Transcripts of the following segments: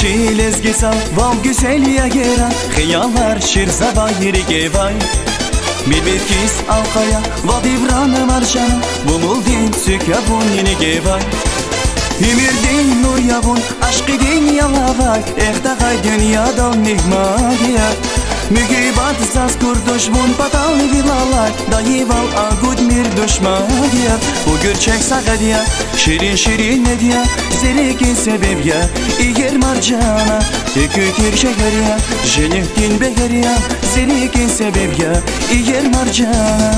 ki lezgesa vav güzelliğe gera Hıyallar şir zavahiri gevay Milbetkis alkaya vav divranı marjana Bumuldin sükabun yeni gevay Himirdin nur yavun aşkı din yalavay Ehtagay dünyadan nihmadiya Mügibat zaz kurduş bun patalni vilalay Dayival agud mir düşmadiya Bu gürçek sagadiya şirin şirin ediya Zerikin sebebya iyer marjana Ekütir şekeriya jenihtin bekeriya Zerikin sebebya iyer marjana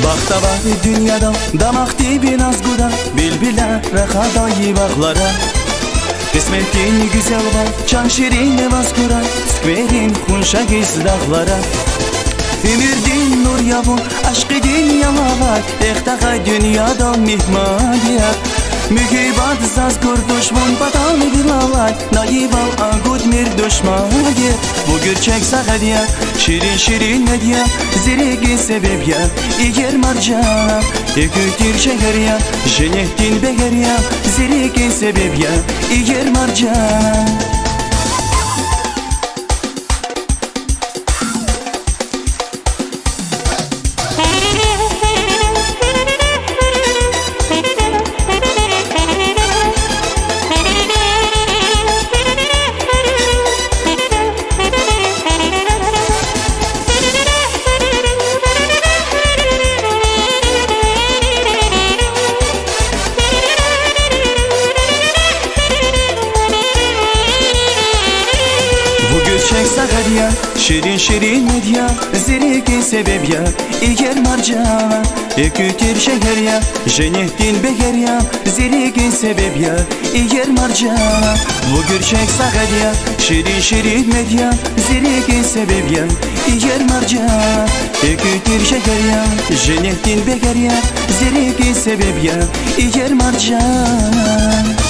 Bakta var dünyada damak dibin azguda Bilbiler rekadayı baklara Kısmetin güzel var can şirin evazkura Skverin hunşa giz dağlara Emirdin nur yavun aşkı din yalavay Ehtagay dünyadan mihmadiya Mügibat zaz kurduş bun patalni vilalay Nayival agud mir düşmadiya Bu gürçek sagadiya şirin şirin ediya Zerigi sebebya iyer marjana Ekütir şekeriya jenihtin bekeriya Zerigi sebebya iyer marjana Çek sagadiya şirin şirin medya Zerigi sebebya iyer marjana Ekütir şekeriya jenihtin bekeriya Zerigi sebebya iyer marjana Bu gürçek sagadiya şirin şirin medya Zerigi sebebya iyer marjana Ekütir şekeriya jenihtin bekeriya Zerigi sebebya iyer marjana